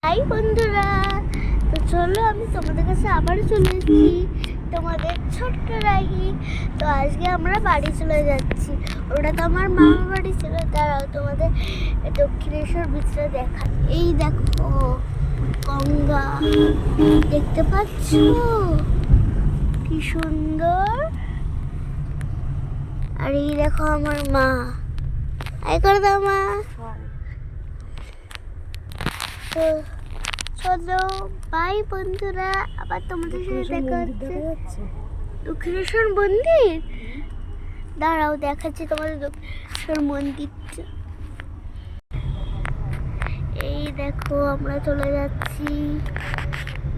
High বন্ধুরা, তো চলো আমি তোমাদের কাছে আবার চলে এসেছি, তোমাদের ছোট্ট রাহি। তো আজকে আমরা বাড়ি চলে যাচ্ছি। ওটা তো আমার মামার বাড়ি ছিল। দাঁড়াও তোমাদের দক্ষিণেশ্বর বিচটা দেখা। এই দেখো গঙ্গা, দেখতে পাচ্ছ কি সুন্দর। আর এই দেখো আমার মা, আই করে দাও মা। তো চলো বাই বন্ধুরা, আবার তোমাদের সাথে দেখা হচ্ছে। দক্ষিণেশ্বর মন্দির, দাঁড়াও দেখাচ্ছি তোমাদের দক্ষিণেশ্বর মন্দিরটা। এই দেখো আমরা চলে যাচ্ছি।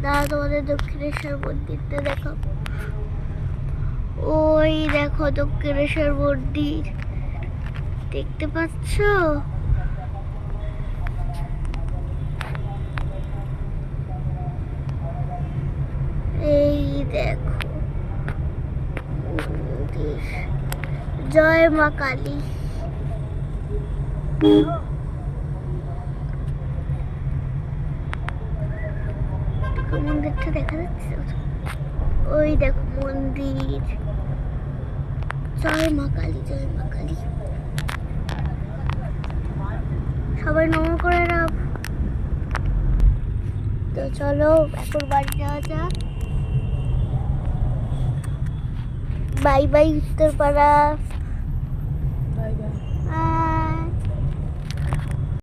দাঁড়াও তোমাদের দক্ষিণেশ্বর মন্দিরটা দেখো। ওই দেখো দক্ষিণেশ্বর মন্দির, দেখতে পাচ্ছ? এই দেখো মন্দির। জয় মা কালী। মন্দিরটা দেখা যাচ্ছে, ওই দেখো মন্দির। জয় মা কালী, জয় মা কালী। সবাই নমো করে নাও। তো চলো এখন বাড়ি যাওয়া যাক। Bye bye Uttarpara, bye bye.